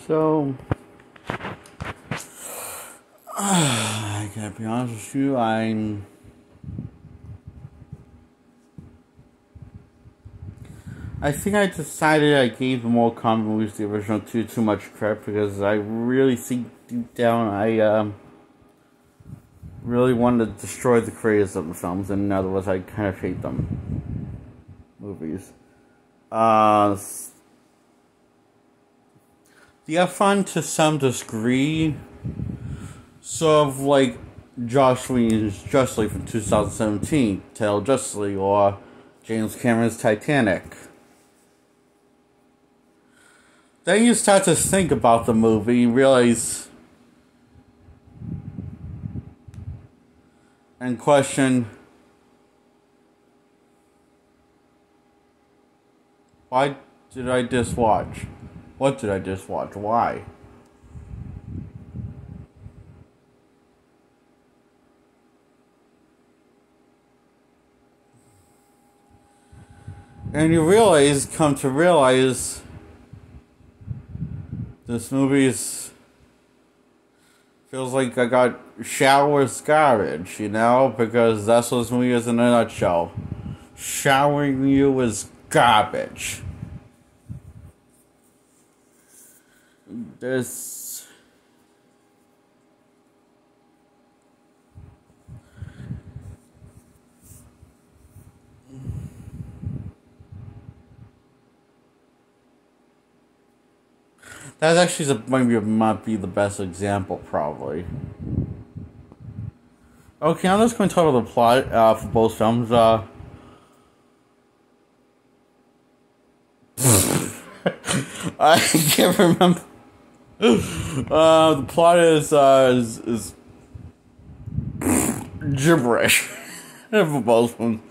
So, I gotta be honest with you, I think I decided I gave the more common movies, the original two, too much credit because I really think deep down I really wanted to destroy the creators of the films, and in other words, I kind of hate them. Movies. They are fun to some degree, sort of like Joss Whedon's Justice League from 2017, titled Justice League, or James Cameron's Titanic. Then you start to think about the movie and realize and question, why did I just watch? What did I just watch? Why? And you come to realize, this movie feels like I got showers garbage, you know? Because that's what this movie is in a nutshell. Showering you with garbage. That's actually might be the best example, probably. Okay, I'm just going to talk about the plot for both films. I can't remember. The plot is gibberish for both of them.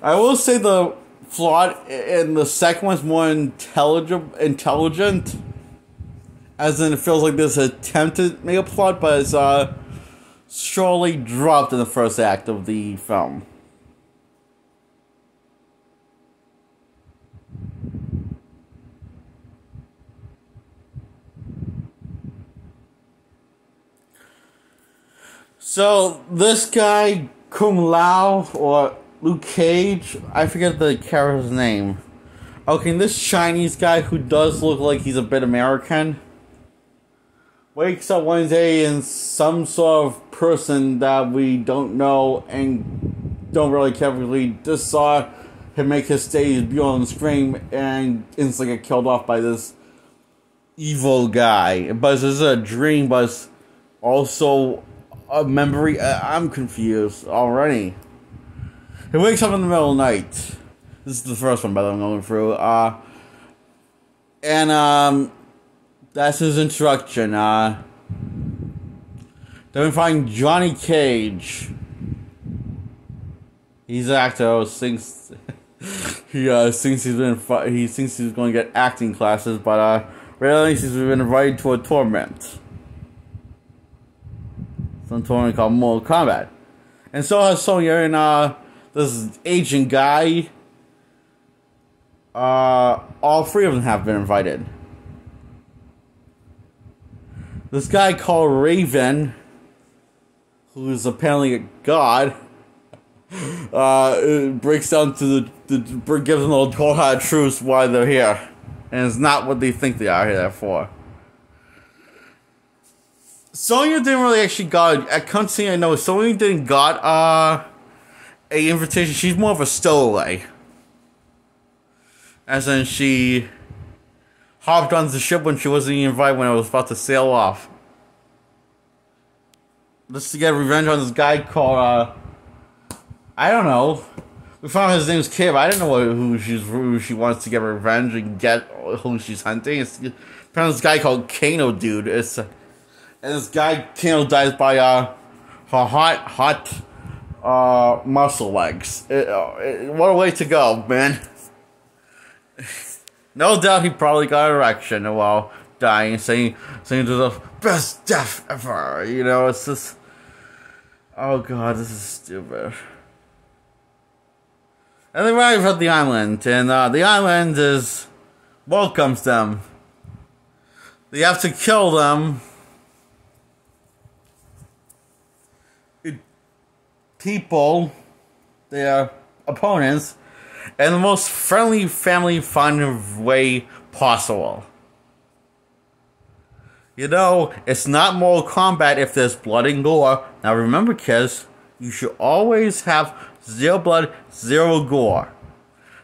I will say the plot in the second one's more intelligent, as in it feels like there's an attempt to make a plot, but it's surely dropped in the first act of the film. So, this guy, Kung Lao, or Luke Cage, I forget the character's name. Okay, this Chinese guy who does look like he's a bit American, wakes up one day and some sort of person that we don't know and don't really carefully just saw him make his stage beyond the scream and instantly get killed off by this evil guy. But this is a dream, but it's also a memory. I'm confused already. He wakes up in the middle of the night. This is the first one, by the way, I'm going through. And that's his introduction. Then we find Johnny Cage. He's an actor who thinks he thinks he's going to get acting classes, but really he's been invited to a tournament. Some tournament called Mortal Kombat. And so has Sonya and this Asian guy. All three of them have been invited. This guy called Raven, who is apparently a god, breaks down to gives them a whole hard truth why they're here. And it's not what they think they are here for. Sonya didn't really actually got, I can't say I know, Sonya didn't got a invitation. She's more of a stowaway. As in, she hopped on the ship when she wasn't even invited when it was about to sail off. Just to get revenge on this guy called, I don't know. We found out his name's Kib. I didn't know who she wants to get revenge and get who she's hunting. Found this guy called Kano Dude. And this guy, Kano, dies by her hot muscle legs. What a way to go, man. No doubt he probably got an erection while dying, saying it was the best death ever. You know, it's just, oh god, this is stupid. And they arrive at the island, and the island welcomes them. They have to kill them. People, their opponents, in the most friendly, family fun way possible. You know, it's not Mortal Kombat if there's blood and gore. Now remember, kids, you should always have zero blood, zero gore.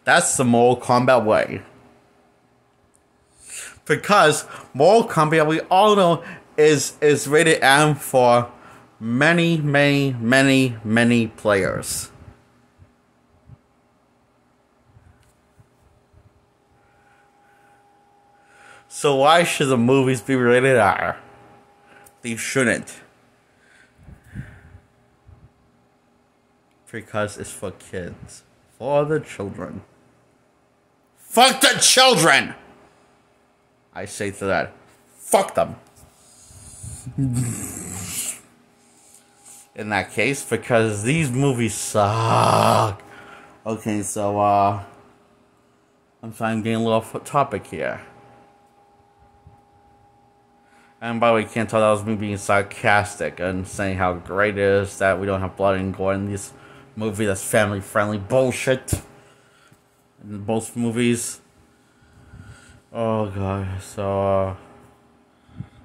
That's the Mortal Kombat way. Because Mortal Kombat, we all know, is rated M for many players. So why should the movies be rated R? They shouldn't. Because it's for kids. For the children. Fuck the children! I say to that. Fuck them. In that case, because these movies suck. Okay, so, I'm getting a little off topic here. And by the way, you can't tell that was me being sarcastic and saying how great it is that we don't have blood and gore in this movie that's family-friendly bullshit. In both movies. Oh, God. So,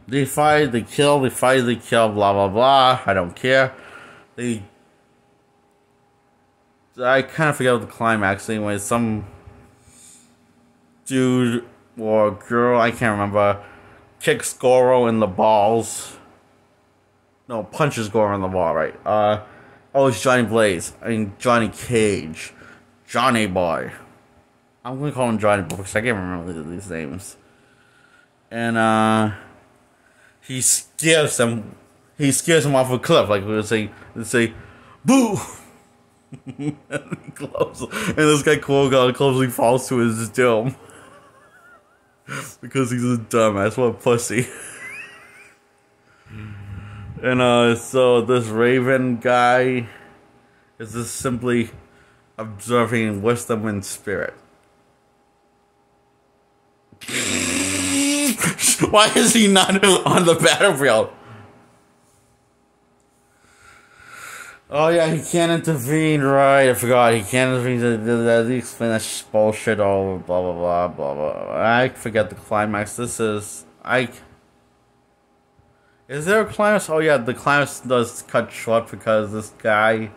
they fight, they kill, blah, blah, blah. I don't care. I kind of forget the climax anyway. Some dude or girl, I can't remember, kicks Goro in the balls. No, punches Goro in the ball, right? Oh, it's Johnny Blaze. I mean, Johnny Cage. Johnny Boy. I'm gonna call him Johnny Boy because I can't remember these names. And, he scares him. He scares him off a cliff, like we would say, boo! And he closes. And this guy closely falls to his doom. Because he's a dumbass, what a pussy. And so this Raven guy is just simply observing wisdom and spirit. Why is he not on the battlefield? Oh yeah, he can't intervene, right? I forgot, he can't intervene. They explain that bullshit, all blah blah blah blah blah. I forget the climax. This is... Is there a climax? Oh yeah, the climax does cut short because this guy,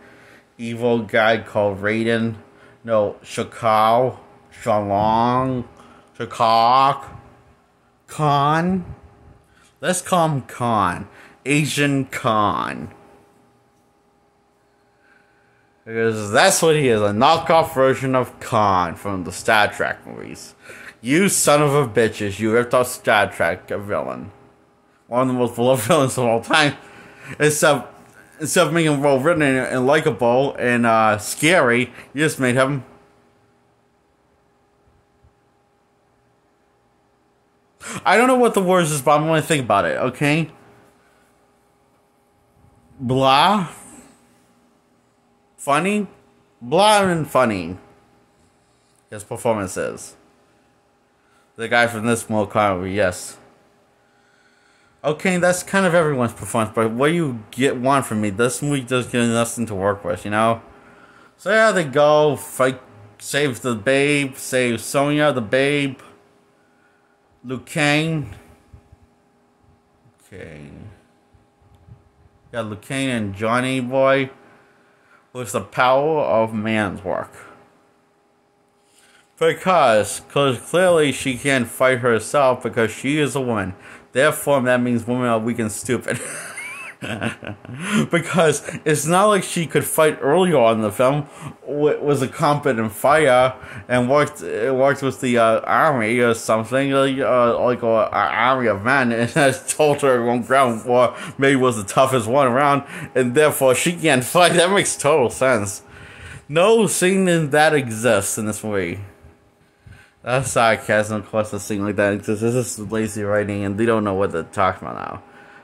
evil guy called Raiden, no, Shakao, Shalong, Shakak, Khan. Let's call him Khan. Asian Khan. Because that's what he is, a knockoff version of Khan from the Star Trek movies. You son of a bitches, you ripped off Star Trek, a villain. One of the most beloved villains of all time. Instead of making him well written and likable and scary, you just made him... I don't know what the word is, but I'm going to think about it, okay? Blah. Funny? Blah and funny. His performance is. The guy from this Mortal Kombat movie, yes. Okay, that's kind of everyone's performance, but what do you want from me? This movie does give nothing to work with, you know? So yeah, they go, fight, save the babe, save Sonya, the babe, Liu Kang. Okay. Got Liu Kang and Johnny Boy. With the power of man's work. Because clearly she can't fight herself because she is a woman. Therefore, that means women are weak and stupid. Because it's not like she could fight earlier on in the film, was a competent fighter and worked with the army or something, like an army of men, and has told her on ground war maybe was the toughest one around, and therefore she can't fight. That makes total sense. No scene that exists in this movie. That's sarcasm, of course, a scene like that exists. This is lazy writing, and they don't know what they're talking about now.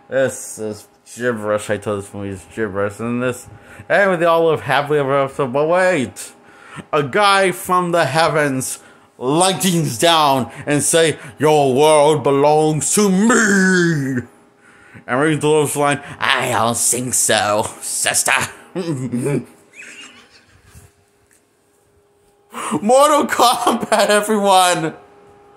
This is gibberish. I told this movie is gibberish. And this, anyway, they all live happily ever after. But wait, a guy from the heavens lightnings down and say, "Your world belongs to me." And read the little line, "I don't think so, sister." Mortal Kombat, everyone!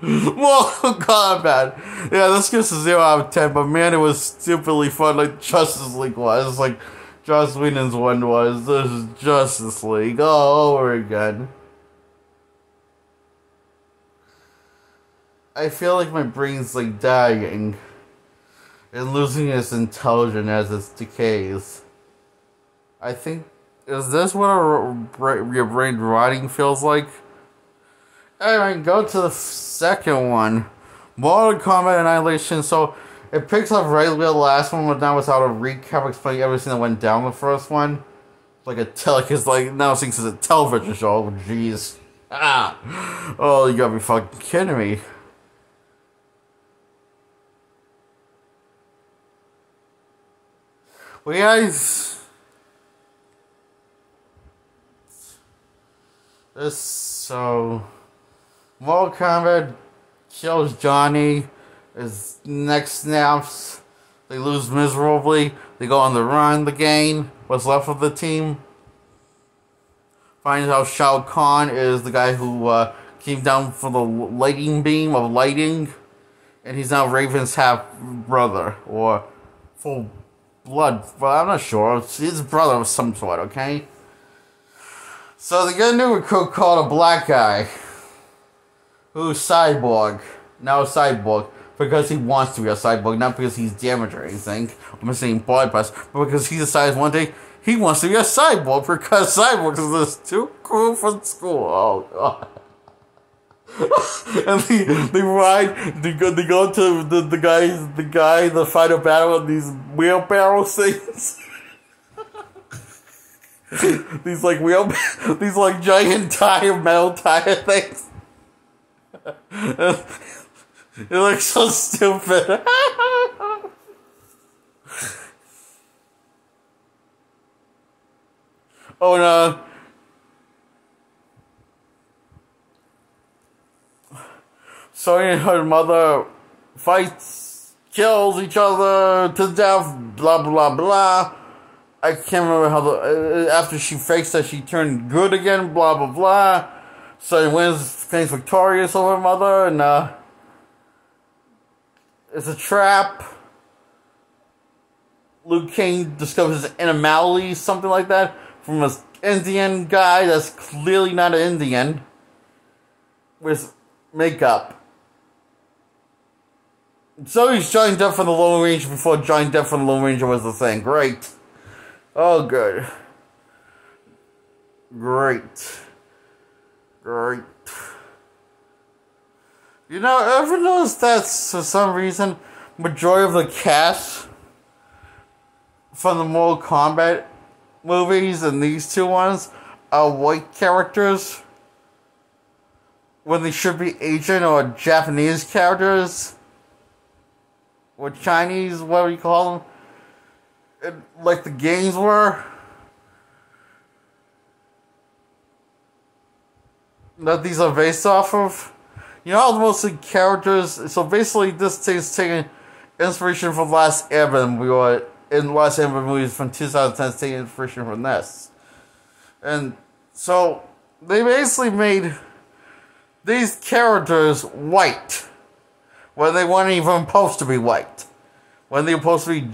Mortal Kombat! Yeah, this gets a 0 out of 10, but man, it was stupidly fun like Justice League was. Like Joss Whedon's one was. This is Justice League all over again. I feel like my brain's like dying and losing its intelligence as it decays. I think, is this what your brain rotting feels like? Anyway, go to the second one. Mortal Kombat Annihilation. So, it picks up right where the last one was, now without a recap explaining everything that went down the first one. Like it's like, now it's a television show. Oh, jeez. Ah! Oh, you gotta be fucking kidding me. Well, guys, Mortal Kombat kills Johnny. His neck snaps. They lose miserably. They go on the run, the game. What's left of the team finds out Shao Kahn is the guy who came down for the lightning beam of lighting, and he's now Raven's half brother or full blood, but I'm not sure. It's his brother of some sort, okay? So they get a new recruit called a black guy, who's cyborg. Now a cyborg, because he wants to be a cyborg, not because he's damaged or anything. I'm not saying body parts, but because he decides one day he wants to be a cyborg, because cyborgs are just too cool for school. Oh, God. And they ride, they go to the guy, the final battle of these wheelbarrow things. these like giant metal tire things. It looks so stupid. Oh no. Sonya and her mother fights, kills each other to death, blah blah blah. I can't remember how after she fakes that she turned good again, blah blah blah. So he wins, claims victorious over her mother, and it's a trap. Liu Kang discovers an anomaly, something like that, from an Indian guy that's clearly not an Indian, with makeup. So he's Johnny Depp from the Lone Ranger before Johnny Depp from the Lone Ranger was the thing. Great. Oh, good. Great. Great. You know, ever notice that for some reason, majority of the cast from the Mortal Kombat movies and these two ones are white characters when they should be Asian or Japanese characters? Or Chinese, whatever you call them. Like the games were. That these are based off of. You know how mostly characters. So basically, this is taking inspiration from Last Airbender movie, or in Last Airbender movies from 2010, taking inspiration from this. And so they basically made these characters white when they weren't even supposed to be white. When they were supposed to be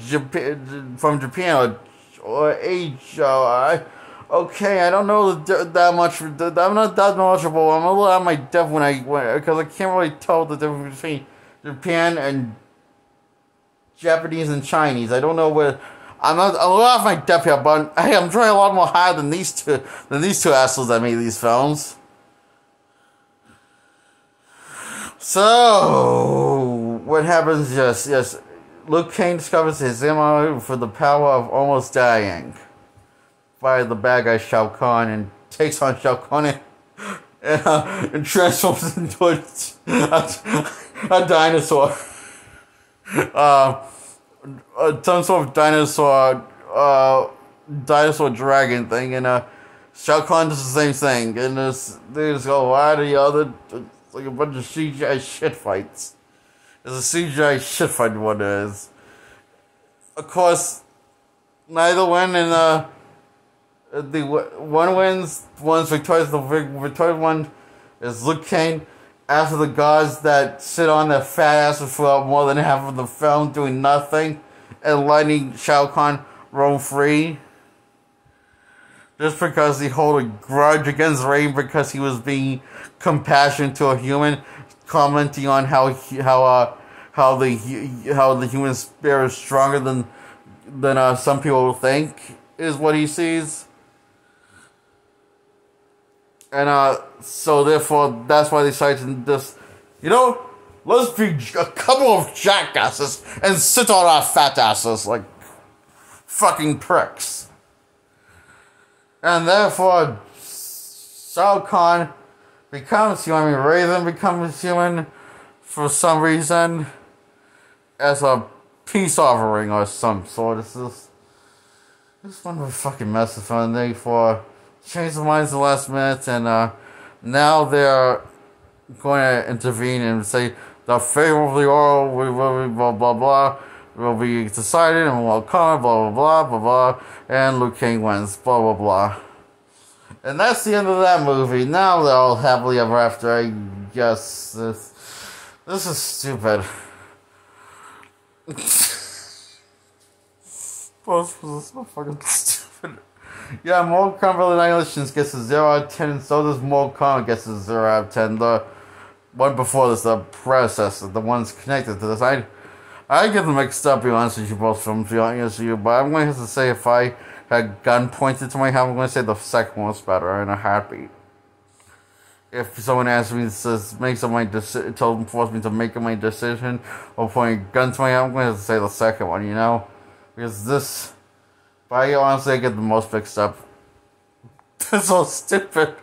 from Japan or Asia. Okay, I don't know that much. I'm not that knowledgeable. I'm a little out of my depth because I can't really tell the difference between Japan and Japanese and Chinese. I don't know where. I'm a little out of my depth here, but hey, I'm trying a lot more higher than these two assholes that made these films. So what happens? Yes. Liu Kang discovers his ammo for the power of almost dying by the bad guy Shao Kahn, and takes on Shao Kahn and transforms into a dinosaur. Some sort of dinosaur dragon thing, and Shao Kahn does the same thing, and they just go, why the other It's like a bunch of CGI shit fights. It's a CGI shit fight, what it is. Of course, neither win, and the one wins, one's victorious. The victorious one is Luke Kane. After the gods that sit on their fat asses throughout more than half of the film doing nothing and letting Shao Kahn roam free. Just because he hold a grudge against Raiden because he was being compassionate to a human, commenting on how the human spirit is stronger than some people think, is what he sees. And so therefore, that's why they decided to just, let's be a couple of jackasses and sit on our fat asses like fucking pricks. And therefore, Shao Kahn becomes human. Raiden becomes human for some reason as a peace offering or some sort. This one of a fucking mess of fun. Therefore, change their minds at the last minute, and now they're going to intervene and say the fate of the oral will be blah blah blah will be decided, and we'll come blah blah blah blah blah, and Liu Kang wins blah blah blah, and that's the end of that movie. Now they're all happily ever after. I guess this is stupid. Both was so fucking stupid. Yeah, Mortal Kombat Annihilation gets a 0 out of 10, and so does Mortal Kombat gets a 0 out of 10. The one before this, the predecessor, the ones connected to this. I get them mixed up, to be honest with you, both films, to be honest with you, but I'm going to have to say if I had a gun pointed to my head, I'm going to say the second one was better in a heartbeat. If someone asks me, force me to make my decision, or point a gun to my head, I'm going to have to say the second one, because this. But I honestly get the most mixed up. That's so stupid.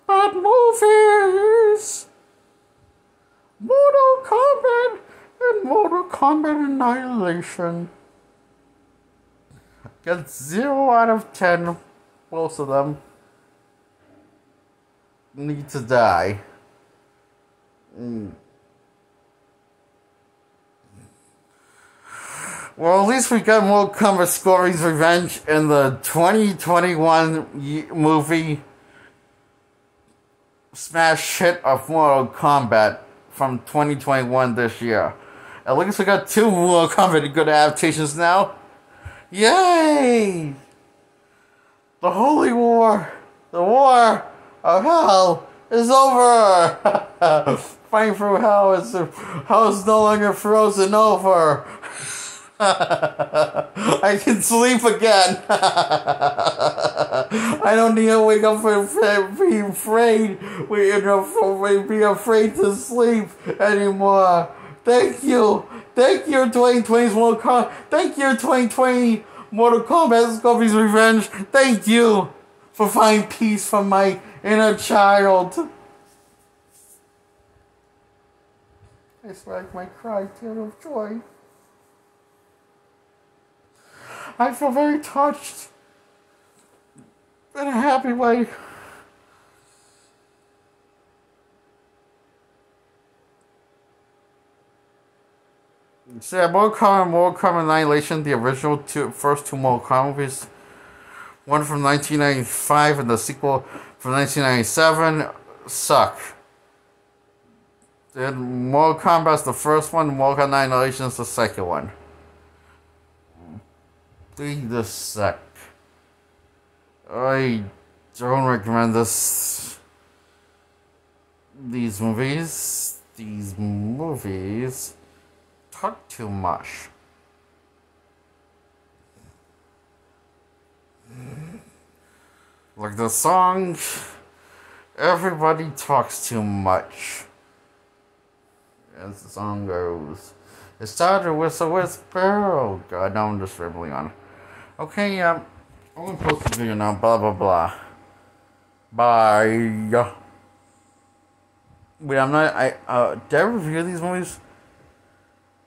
Bad movies. Mortal Kombat and Mortal Kombat Annihilation. Get 0 out of 10. Most of them need to die. Well, at least we got Mortal Kombat Scorpion's Revenge in the 2021 movie smash hit of Mortal Kombat from 2021 this year. At least we got 2 Mortal Kombat good adaptations now. Yay! The Holy War, the War of Hell is over! Fighting through hell is no longer frozen over. I can sleep again. I don't need to wake up for being afraid. Be afraid to sleep anymore. Thank you, 2020's Mortal Kombat. Thank you, 2020 Mortal Kombat Scorpion's Revenge. Thank you for finding peace from my inner child. I swear I might cry tears of joy. I feel very touched in a happy way. So yeah, Mortal Kombat Annihilation, the original first 2 Mortal Kombat movies, one from 1995 and the sequel from 1997, suck. Then Mortal Kombat's the first one, Mortal Kombat Annihilation is the second one. They just suck. I don't recommend these movies. These movies talk too much. Like the song, everybody talks too much. As the song goes. It started with a whisper. Oh god, now I'm just rambling on. Okay, I'm gonna post the video now. Blah blah blah. Bye. Wait, I'm not. Did I review these movies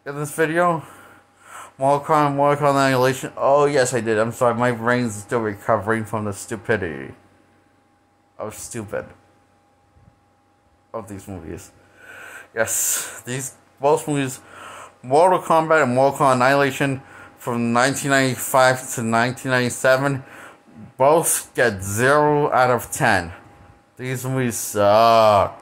in this video? Mortal Kombat Annihilation. Oh, yes, I did. I'm sorry. My brain's still recovering from the stupidity of these movies. Yes, these both movies, Mortal Kombat and Mortal Kombat Annihilation from 1995 to 1997, both get 0 out of 10. These movies suck.